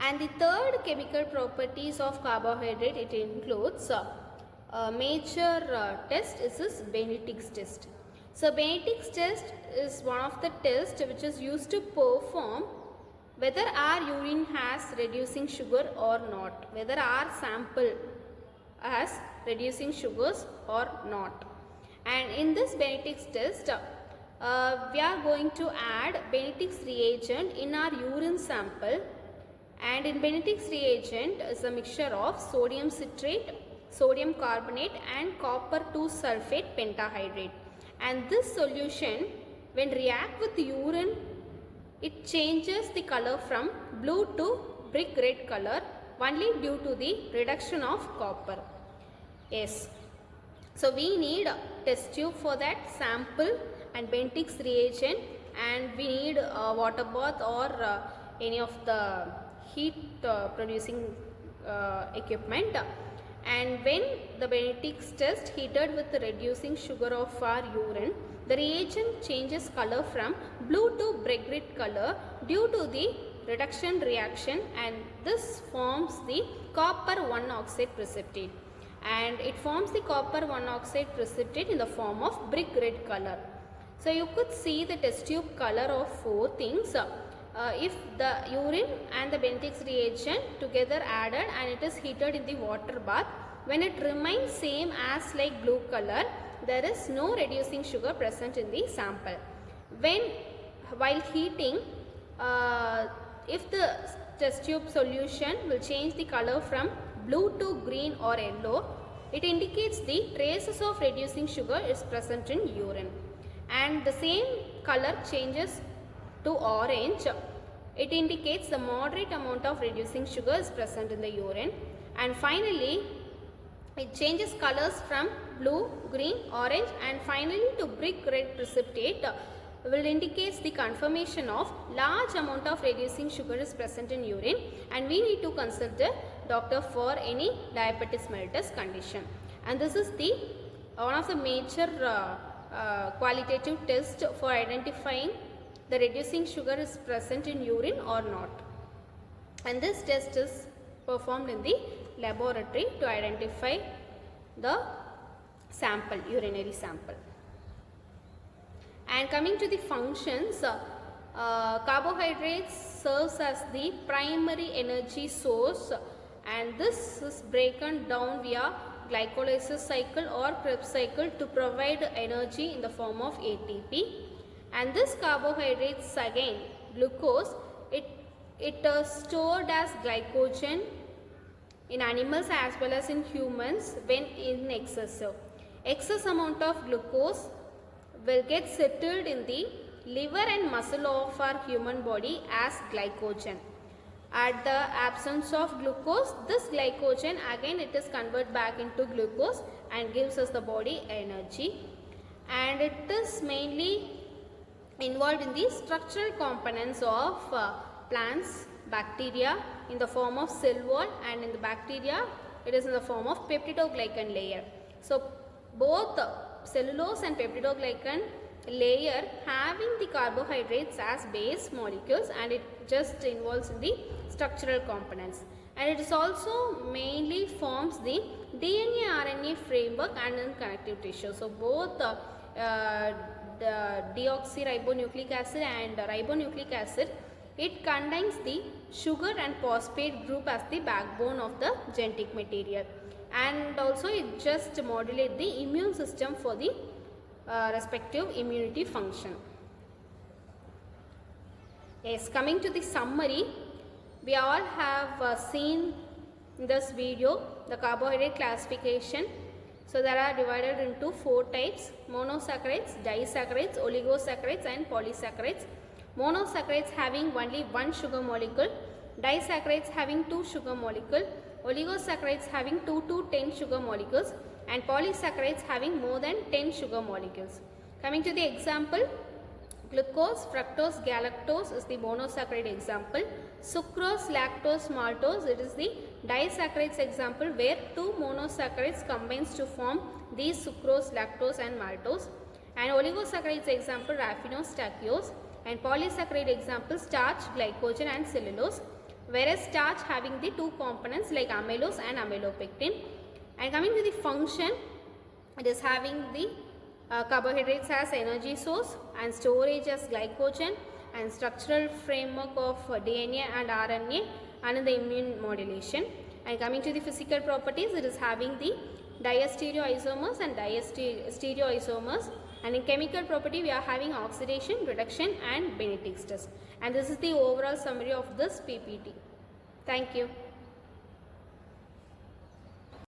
And the third chemical properties of carbohydrate, it includes major test is this Benedict's test. So Benedict's test is one of the tests which is used to perform whether our urine has reducing sugar or not, whether our sample has reducing sugars or not. And in this Benedict's test, we are going to add Benedict's reagent in our urine sample, and in Benedict's reagent is a mixture of sodium citrate, sodium carbonate and copper 2 sulfate pentahydrate. And this solution, when react with urine, it changes the color from blue to brick red color only due to the reduction of copper. Yes. So we need a test tube for that, sample and Benedict's reagent, and we need a water bath or any of the heat producing equipment. And when the Benedict's test heated with the reducing sugar of our urine, the reagent changes color from blue to brick red color due to the reduction reaction, and this forms the copper 1 oxide precipitate, and it forms the copper 1 oxide precipitate in the form of brick red color. So you could see the test tube color of four things. If the urine and the Benedict's reagent together added and it is heated in the water bath, when it remains same as like blue color, there is no reducing sugar present in the sample. While heating, if the test tube solution will change the color from blue to green or yellow, it indicates the traces of reducing sugar is present in urine. And the same color changes to orange, it indicates the moderate amount of reducing sugar is present in the urine. And finally, it changes colors from blue, green, orange and finally to brick red precipitate, will indicate the confirmation of large amount of reducing sugar is present in urine, and we need to consult the doctor for any diabetes mellitus condition. And this is the one of the major qualitative tests for identifying the reducing sugar is present in urine or not. And this test is performed in the laboratory to identify the sample, urinary sample. And coming to the functions, carbohydrates serves as the primary energy source, and this is broken down via glycolysis cycle or Krebs cycle to provide energy in the form of ATP. And this carbohydrates, again glucose, it is stored as glycogen in animals as well as in humans when in excessive. Excess amount of glucose will get settled in the liver and muscle of our human body as glycogen. At the absence of glucose, this glycogen again it is converted back into glucose and gives us the body energy. And it is mainly involved in the structural components of plants, bacteria in the form of cell wall, and in the bacteria it is in the form of peptidoglycan layer. So both cellulose and peptidoglycan layer having the carbohydrates as base molecules, and it just involves in the structural components. And it is also mainly forms the DNA RNA framework and in connective tissue. So both the deoxyribonucleic acid and ribonucleic acid, it contains the sugar and phosphate group as the backbone of the genetic material, and also it just modulates the immune system for the respective immunity function. Yes, coming to the summary, we all have seen in this video the carbohydrate classification. So there are divided into 4 types: monosaccharides, disaccharides, oligosaccharides and polysaccharides. Monosaccharides having only one sugar molecule, disaccharides having 2 sugar molecule, oligosaccharides having 2 to 10 sugar molecules, and polysaccharides having more than 10 sugar molecules. Coming to the example, glucose, fructose, galactose is the monosaccharide example. Sucrose, lactose, maltose, it is the disaccharides example where 2 monosaccharides combines to form these sucrose, lactose and maltose. And oligosaccharides example raffinose, stachyose, and polysaccharide example starch, glycogen and cellulose. whereas starch having the two components like amylose and amylopectin. And coming to the function, it is having the carbohydrates as energy source and storage as glycogen and structural framework of DNA and RNA and the immune modulation. And coming to the physical properties, it is having the diastereoisomers and diastereoisomers, and in chemical property we are having oxidation, reduction and Benedict's test. And this is the overall summary of this PPT. Thank you.